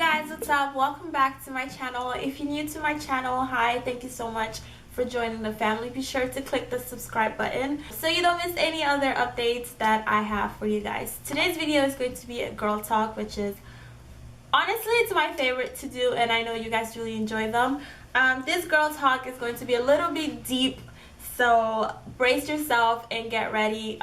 guys, what's up? Welcome back to my channel. If you're new to my channel, hi, thank you so much for joining the family. Be sure to click the subscribe button so you don't miss any other updates that I have for you guys. Today's video is going to be a girl talk, which is honestly it's my favorite to do, and I know you guys really enjoy them. This girl talk is going to be a little bit deep, so brace yourself and get ready.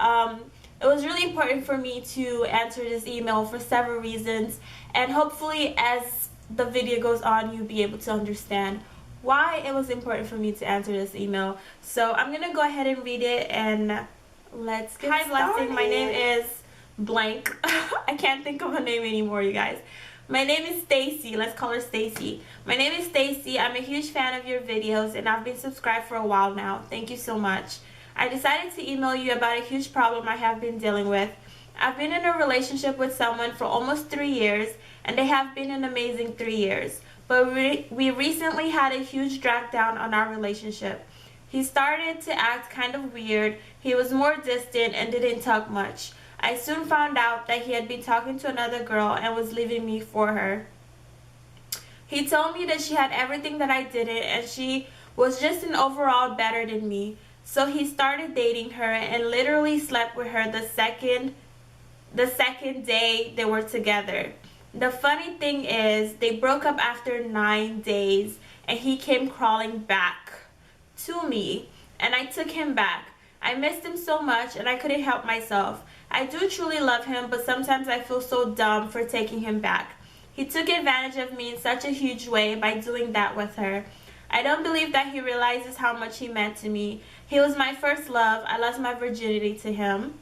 It was really important for me to answer this email for several reasons, and hopefully as the video goes on you'll be able to understand why it was important for me to answer this email. So I'm gonna go ahead and read it and let's get started. Hi Blessing, my name is blank. I can't think of a name anymore, you guys. My name is Stacy. Let's call her Stacy. My name is Stacy. I'm a huge fan of your videos and I've been subscribed for a while now. Thank you so much. I decided to email you about a huge problem I have been dealing with. I've been in a relationship with someone for almost 3 years, and they have been an amazing 3 years. But we recently had a huge drag down on our relationship. He started to act kind of weird. He was more distant and didn't talk much. I soon found out that he had been talking to another girl and was leaving me for her. He told me that she had everything that I didn't, and she was just an overall better than me. So he started dating her and literally slept with her the second day they were together. The funny thing is, they broke up after 9 days and he came crawling back to me and I took him back. I missed him so much and I couldn't help myself. I do truly love him, but sometimes I feel so dumb for taking him back. He took advantage of me in such a huge way by doing that with her. I don't believe that he realizes how much he meant to me. He was my first love. I lost my virginity to him.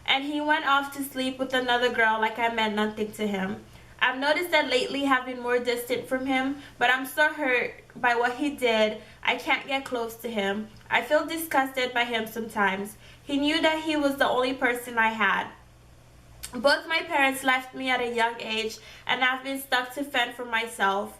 And he went off to sleep with another girl like I meant nothing to him. I've noticed that lately I've been more distant from him, but I'm so hurt by what he did, I can't get close to him. I feel disgusted by him sometimes. He knew that he was the only person I had. Both my parents left me at a young age, and I've been stuck to fend for myself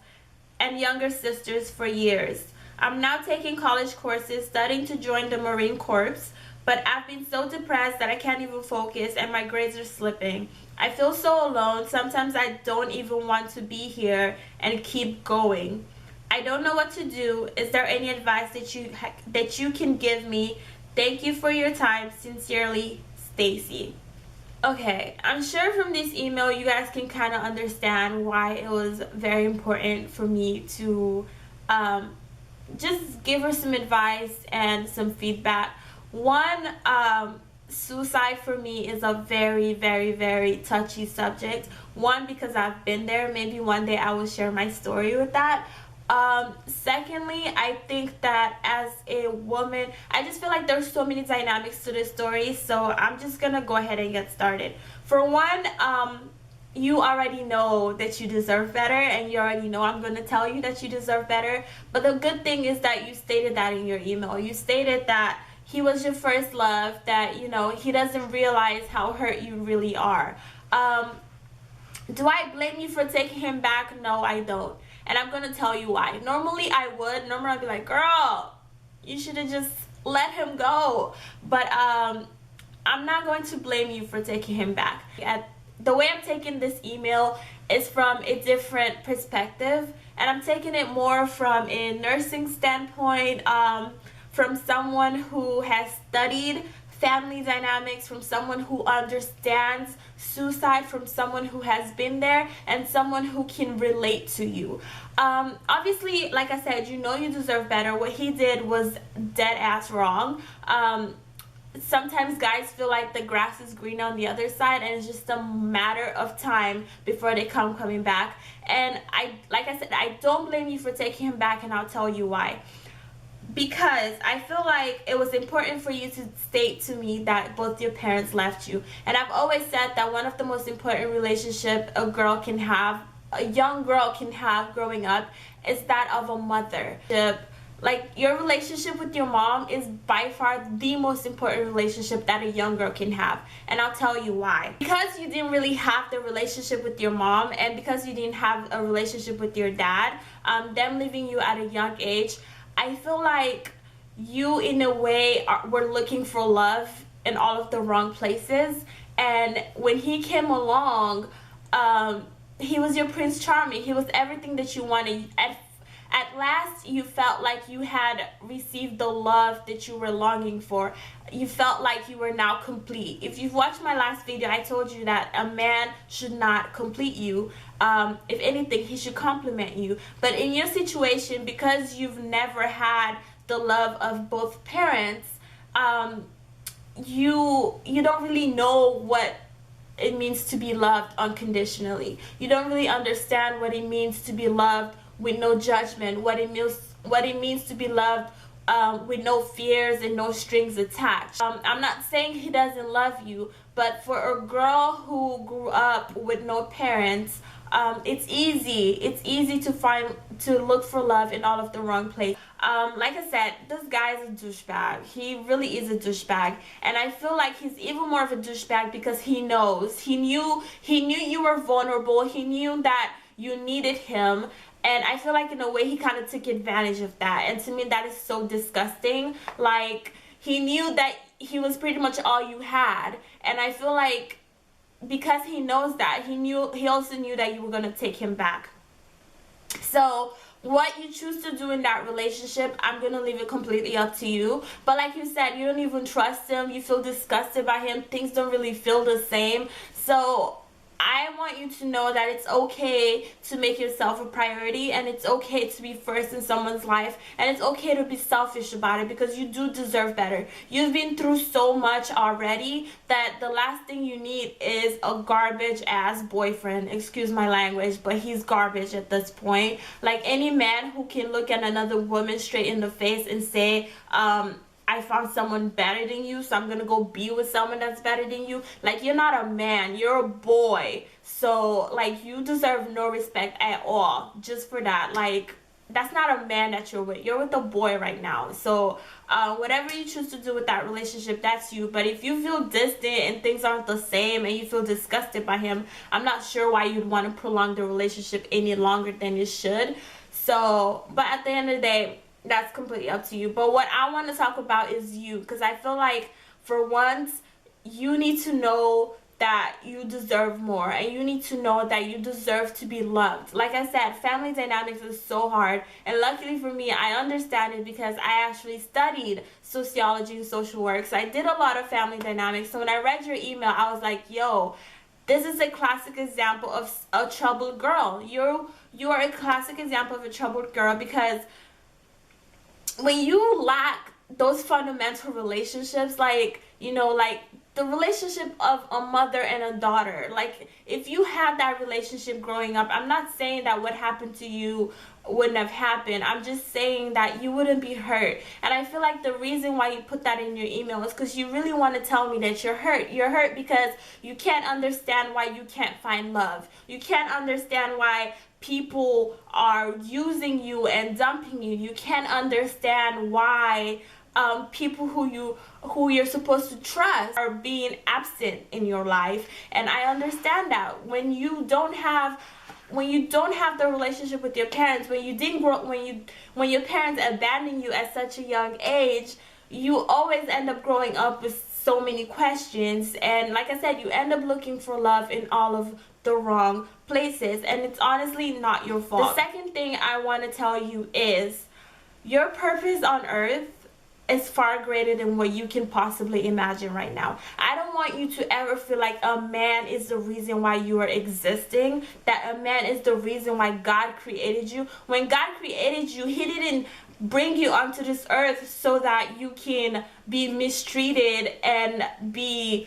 and younger sisters for years. I'm now taking college courses, studying to join the Marine Corps, but I've been so depressed that I can't even focus and my grades are slipping. I feel so alone. Sometimes I don't even want to be here and keep going. I don't know what to do. Is there any advice that you can give me? Thank you for your time. Sincerely, Stacy. Okay, I'm sure from this email you guys can kind of understand why it was very important for me to just give her some advice and some feedback. One, suicide for me is a very, very, very touchy subject. One, because I've been there. Maybe one day I will share my story with that. Secondly, I think that as a woman, I just feel like there's so many dynamics to this story, so I'm just gonna go ahead and get started. For one, you already know that you deserve better, and you already know I'm gonna tell you that you deserve better. But the good thing is that you stated that in your email. You stated that he was your first love, that, you know, he doesn't realize how hurt you really are. Do I blame you for taking him back? No, I don't. And I'm going to tell you why. Normally I would. Normally I'd be like, girl, you should have just let him go. But I'm not going to blame you for taking him back. The way I'm taking this email is from a different perspective. And I'm taking it more from a nursing standpoint, from someone who has studied family dynamics, from someone who understands suicide, from someone who has been there, and someone who can relate to you. Obviously, like I said, you know you deserve better. What he did was dead ass wrong. Sometimes guys feel like the grass is green on the other side, and it's just a matter of time before they coming back. And like I said, I don't blame you for taking him back, and I'll tell you why. Because I feel like it was important for you to state to me that both your parents left you. And I've always said that one of the most important relationships a young girl can have growing up is that of a mother. Like, your relationship with your mom is by far the most important relationship that a young girl can have. And I'll tell you why. Because you didn't really have the relationship with your mom, and because you didn't have a relationship with your dad, them leaving you at a young age, I feel like you in a way were looking for love in all of the wrong places. And when he came along, he was your Prince Charming. He was everything that you wanted. At last, you felt like you had received the love that you were longing for. You felt like you were now complete. If you've watched my last video, I told you that a man should not complete you. If anything, he should compliment you. But in your situation, because you've never had the love of both parents, you don't really know what it means to be loved unconditionally. You don't really understand what it means to be loved with no judgment, what it means to be loved with no fears and no strings attached. I'm not saying he doesn't love you, but for a girl who grew up with no parents, it's easy to look for love in all of the wrong places. Like I said, this guy is a douchebag. He really is a douchebag, and I feel like he's even more of a douchebag because he knew you were vulnerable. He knew that you needed him. And I feel like in a way he kind of took advantage of that. And to me that is so disgusting. Like, he knew that he was pretty much all you had. And I feel like because he knows that, he also knew that you were going to take him back. So what you choose to do in that relationship, I'm going to leave it completely up to you. But like you said, you don't even trust him. You feel disgusted by him. Things don't really feel the same. So I want you to know that it's okay to make yourself a priority, and it's okay to be first in someone's life, and it's okay to be selfish about it because you do deserve better. You've been through so much already that the last thing you need is a garbage ass boyfriend. Excuse my language, but he's garbage at this point. Like, any man who can look at another woman straight in the face and say, I found someone better than you, so I'm gonna go be with someone that's better than you. Like, you're not a man, you're a boy. So, like, you deserve no respect at all just for that. Like, that's not a man that you're with. You're with a boy right now. So, whatever you choose to do with that relationship, that's you. But if you feel distant and things aren't the same and you feel disgusted by him, I'm not sure why you'd want to prolong the relationship any longer than you should. So, but at the end of the day, that's completely up to you. But what I want to talk about is you, because I feel like for once you need to know that you deserve more, and you need to know that you deserve to be loved. Like I said, family dynamics is so hard, and luckily for me, I understand it because I actually studied sociology and social work, so I did a lot of family dynamics. So when I read your email, I was like, yo, this is a classic example of a troubled girl. You are a classic example of a troubled girl, because when you lack those fundamental relationships, like, you know, like the relationship of a mother and a daughter, like if you had that relationship growing up, I'm not saying that what happened to you wouldn't have happened. I'm just saying that you wouldn't be hurt. And I feel like the reason why you put that in your email is because you really want to tell me that you're hurt. You're hurt because you can't understand why you can't find love. You can't understand why people are using you and dumping you. You can't understand why people who you're supposed to trust are being absent in your life. And I understand that when you don't have the relationship with your parents, when your parents abandon you at such a young age, you always end up growing up with so many questions. And like I said, you end up looking for love in all of the wrong places, and it's honestly not your fault. The second thing I want to tell you is your purpose on earth is far greater than what you can possibly imagine right now. I don't want you to ever feel like a man is the reason why you are existing, that a man is the reason why God created you. When God created you, he didn't bring you onto this earth so that you can be mistreated and be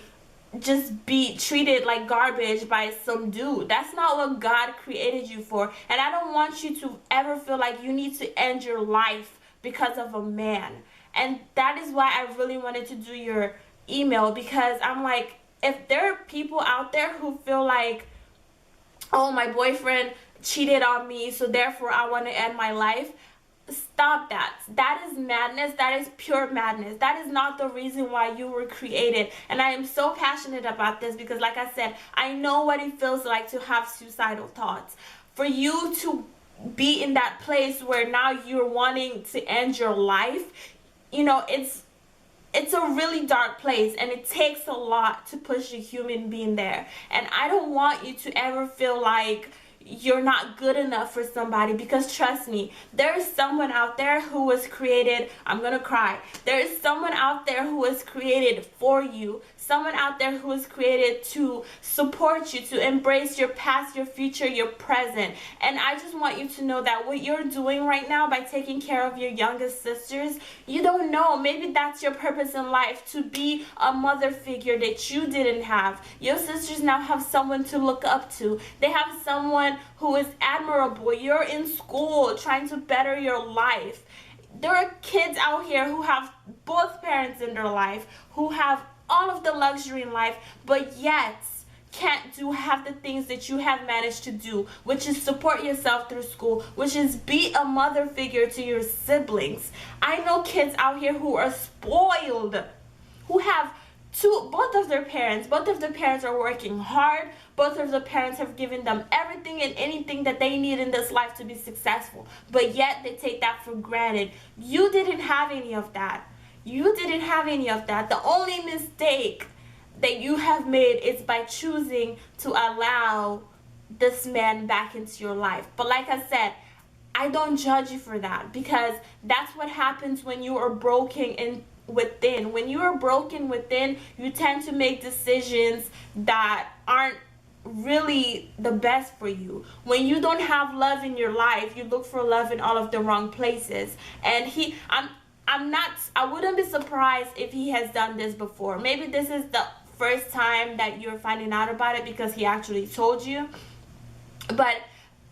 treated like garbage by some dude. That's not what God created you for. And I don't want you to ever feel like you need to end your life because of a man. And that is why I really wanted to do your email, because I'm like, if there are people out there who feel like, oh, my boyfriend cheated on me, so therefore I want to end my life, stop that. That is madness. That is pure madness. That is not the reason why you were created. And I am so passionate about this because, like I said, I know what it feels like to have suicidal thoughts. For you to be in that place where now you're wanting to end your life, you know, it's it's a really dark place, and it takes a lot to push a human being there. And I don't want you to ever feel like you're not good enough for somebody, because trust me, there is someone out there who was created, I'm gonna cry, there is someone out there who was created for you, someone out there who was created to support you, to embrace your past, your future, your present. And I just want you to know that what you're doing right now by taking care of your youngest sisters, you don't know, maybe that's your purpose in life, to be a mother figure that you didn't have. Your sisters now have someone to look up to. They have someone who is admirable. You're in school trying to better your life. There are kids out here who have both parents in their life, who have all of the luxury in life, but yet can't do half the things that you have managed to do, which is support yourself through school, which is be a mother figure to your siblings. I know kids out here who are spoiled, who have both of their parents are working hard, both of the parents have given them everything and anything that they need in this life to be successful, but yet they take that for granted. You didn't have any of that. You didn't have any of that. The only mistake that you have made is by choosing to allow this man back into your life. But like I said, I don't judge you for that, because that's what happens when you are broken within. When you are broken within, you tend to make decisions that aren't really the best for you. When you don't have love in your life, you look for love in all of the wrong places. And I wouldn't be surprised if he has done this before. Maybe this is the first time that you're finding out about it because he actually told you. But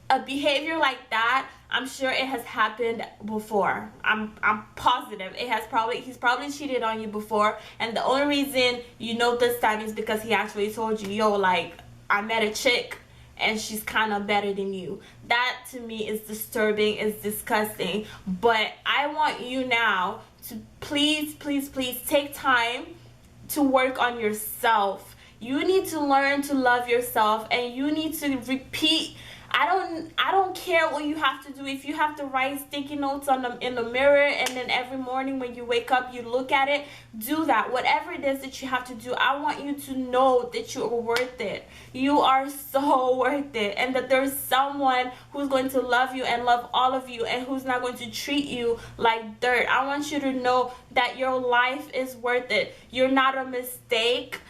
a behavior like that, I'm sure it has happened before. I'm positive he's probably cheated on you before, and the only reason you know this time is because he actually told you, yo, like, I met a chick and she's kind of better than you. That to me is disturbing, is disgusting. But I want you now to please take time to work on yourself. You need to learn to love yourself, and you need to repeat. I don't care what you have to do. If you have to write sticky notes in the mirror, and then every morning when you wake up you look at it, do that. Whatever it is that you have to do, I want you to know that you are worth it. You are so worth it, and that there's someone who's going to love you and love all of you, and who's not going to treat you like dirt. I want you to know that your life is worth it. You're not a mistake.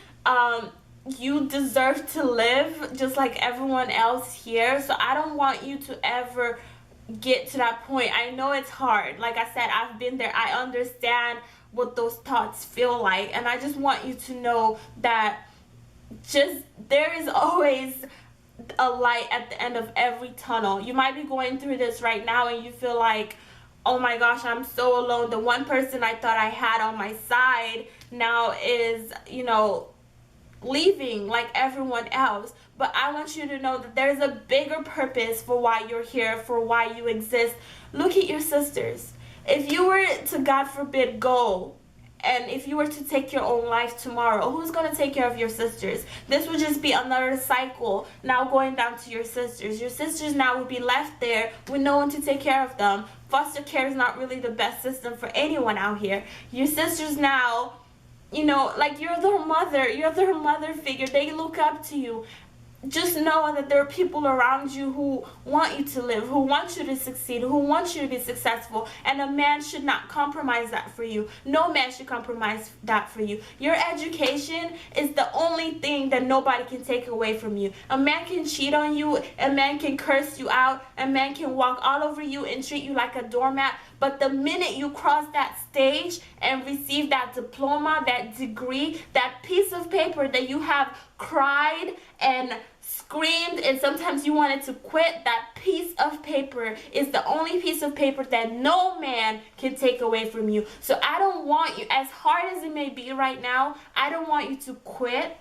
You deserve to live just like everyone else here. So I don't want you to ever get to that point. I know it's hard. Like I said, I've been there. I understand what those thoughts feel like, and I just want you to know that there is always a light at the end of every tunnel. You might be going through this right now and you feel like, oh my gosh, I'm so alone. The one person I thought I had on my side now is, leaving like everyone else. But I want you to know that there's a bigger purpose for why you're here, for why you exist. Look at your sisters. If you were to, God forbid, go, and if you were to take your own life tomorrow, who's going to take care of your sisters? This would just be another cycle now going down to your sisters. Your sisters now would be left there with no one to take care of them. Foster care is not really the best system for anyone out here. Your sisters now, like, you're their mother figure. They look up to you. Just know that there are people around you who want you to live, who want you to succeed, who want you to be successful, and a man should not compromise that for you. No man should compromise that for you. Your education is the only thing that nobody can take away from you. A man can cheat on you, a man can curse you out, a man can walk all over you and treat you like a doormat, but the minute you cross that stage and receive that diploma, that degree, that piece of paper that you have cried and screamed and sometimes you wanted to quit, that piece of paper is the only piece of paper that no man can take away from you. So I don't want you, as hard as it may be right now, I don't want you to quit.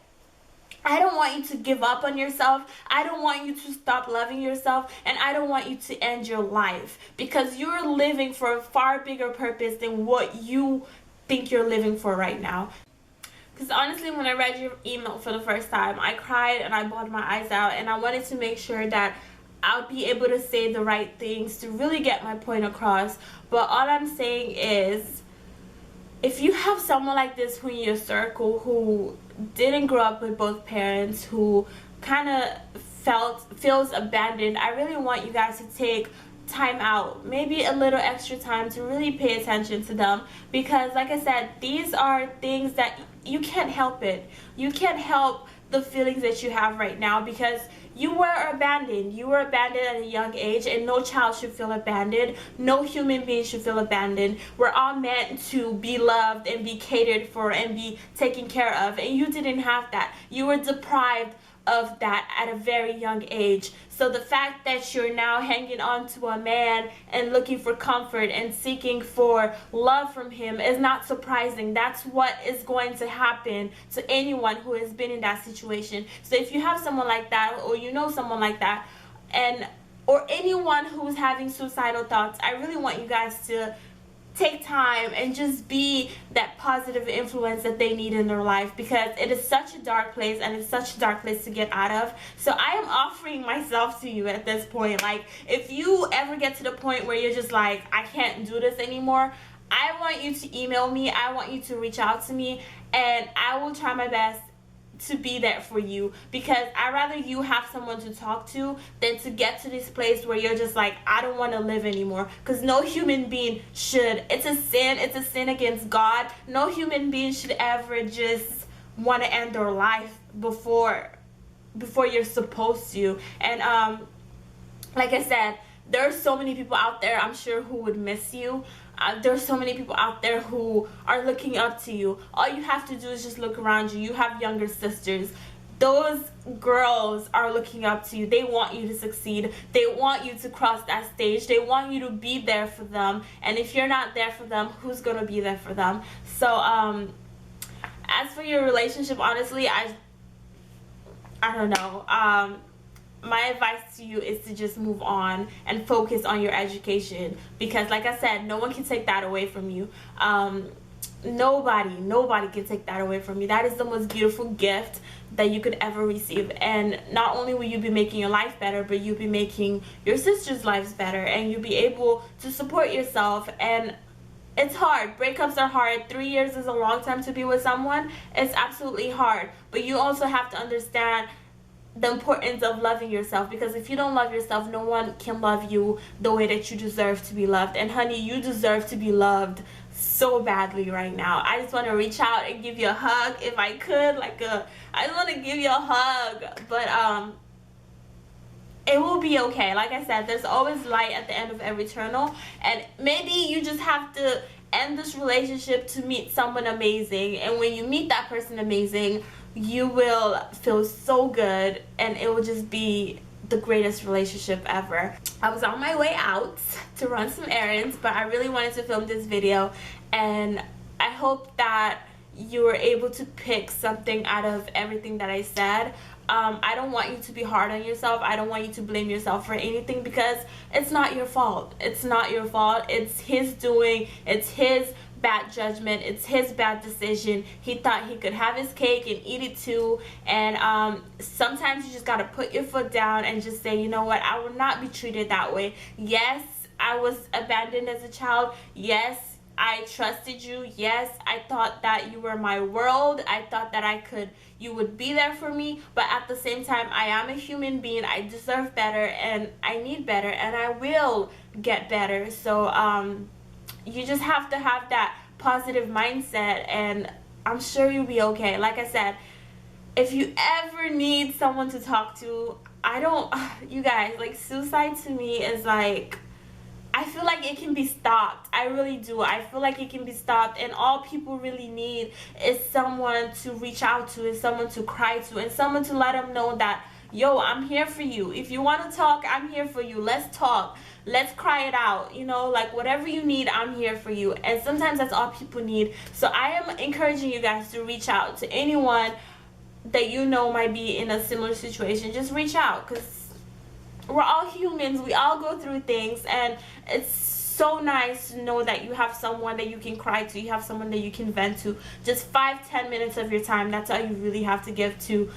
I don't want you to give up on yourself. I don't want you to stop loving yourself, and I don't want you to end your life, because you're living for a far bigger purpose than what you think you're living for right now. Because honestly, when I read your email for the first time, I cried and I bawled my eyes out, and I wanted to make sure that I'll be able to say the right things to really get my point across. But all I'm saying is, if you have someone like this who in your circle who didn't grow up with both parents, who kind of feels abandoned, I really want you guys to take time out, maybe a little extra time, to really pay attention to them, because like I said, these are things that you can't help it. You can't help the feelings that you have right now, because you were abandoned. You were abandoned at a young age, and no child should feel abandoned. No human being should feel abandoned. We're all meant to be loved and be catered for and be taken care of, and you didn't have that. You were deprived of that at a very young age. So the fact that you're now hanging on to a man and looking for comfort and seeking for love from him is not surprising. That's what is going to happen to anyone who has been in that situation. So if you have someone like that, or you know someone like that, or anyone who's having suicidal thoughts, I really want you guys to take time and just be that positive influence that they need in their life, because it is such a dark place, and it's such a dark place to get out of. So I am offering myself to you at this point. Like, if you ever get to the point where you're just like, I can't do this anymore, I want you to email me. I want you to reach out to me, and I will try my best to be there for you, because I'd rather you have someone to talk to than to get to this place where you're just like, I don't want to live anymore. Because no human being should. It's a sin against God. No human being should ever just want to end their life before you're supposed to. And like I said, there are so many people out there, I'm sure, who would miss you. There's so many people out there who are looking up to you. All you have to do is just look around you. You have younger sisters. Those girls are looking up to you. They want you to succeed. They want you to cross that stage. They want you to be there for them. And if you're not there for them, who's going to be there for them? So as for your relationship, honestly, I don't know. My advice to you is to just move on and focus on your education, because like I said, no one can take that away from you. Nobody can take that away from you. That is the most beautiful gift that you could ever receive. And not only will you be making your life better, but you'll be making your sisters' lives better, and you'll be able to support yourself. And it's hard. Breakups are hard. 3 years is a long time to be with someone. It's absolutely hard. But you also have to understand the importance of loving yourself, because if you don't love yourself, no one can love you the way that you deserve to be loved. And honey, you deserve to be loved so badly right now. I just want to reach out and give you a hug if I could. I just want to give you a hug, but it will be okay. Like I said, there's always light at the end of every tunnel, and maybe you just have to end this relationship to meet someone amazing. And when you meet that person amazing, you will feel so good, and it will just be the greatest relationship ever. I was on my way out to run some errands, but I really wanted to film this video, and I hope that you were able to pick something out of everything that I said. I don't want you to be hard on yourself. I don't want you to blame yourself for anything, because it's not your fault. It's not your fault. It's his doing. It's his bad judgment. It's his bad decision. He thought he could have his cake and eat it too. And sometimes you just gotta put your foot down and just say, you know what, I will not be treated that way. Yes, I was abandoned as a child. Yes, I trusted you. Yes, I thought that you were my world. I thought that you would be there for me. But at the same time, I am a human being. I deserve better, and I need better, and I will get better. So you just have to have that positive mindset, and I'm sure you'll be okay. Like I said, if you ever need someone to talk to, you guys, like, suicide to me is like, I feel like it can be stopped. I really do. I feel like it can be stopped, and all people really need is someone to reach out to, is someone to cry to, and someone to let them know that, yo, I'm here for you. If you want to talk, I'm here for you. Let's talk. Let's cry it out. You know, like, whatever you need, I'm here for you. And sometimes that's all people need. So I am encouraging you guys to reach out to anyone that you know might be in a similar situation. Just reach out, because we're all humans. We all go through things, and it's so nice to know that you have someone that you can cry to. You have someone that you can vent to. Just 5-10 minutes of your time. That's all you really have to give to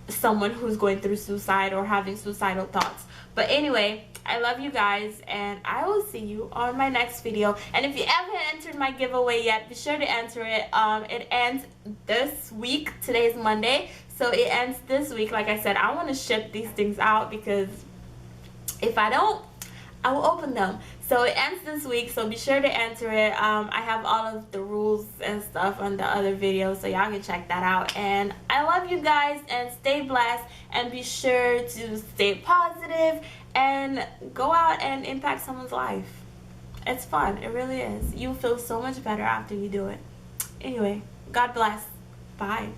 someone who's going through suicide or having suicidal thoughts. But anyway, I love you guys, and I will see you on my next video. And if you haven't entered my giveaway yet, be sure to enter it. It ends this week. Today's Monday, so it ends this week. Like I said, I want to ship these things out, because if I don't, I will open them. So it ends this week, so be sure to enter it. I have all of the rules and stuff on the other videos, so y'all can check that out. And I love you guys, and stay blessed, and be sure to stay positive and go out and impact someone's life. It's fun. It really is. You feel so much better after you do it. Anyway, God bless. Bye.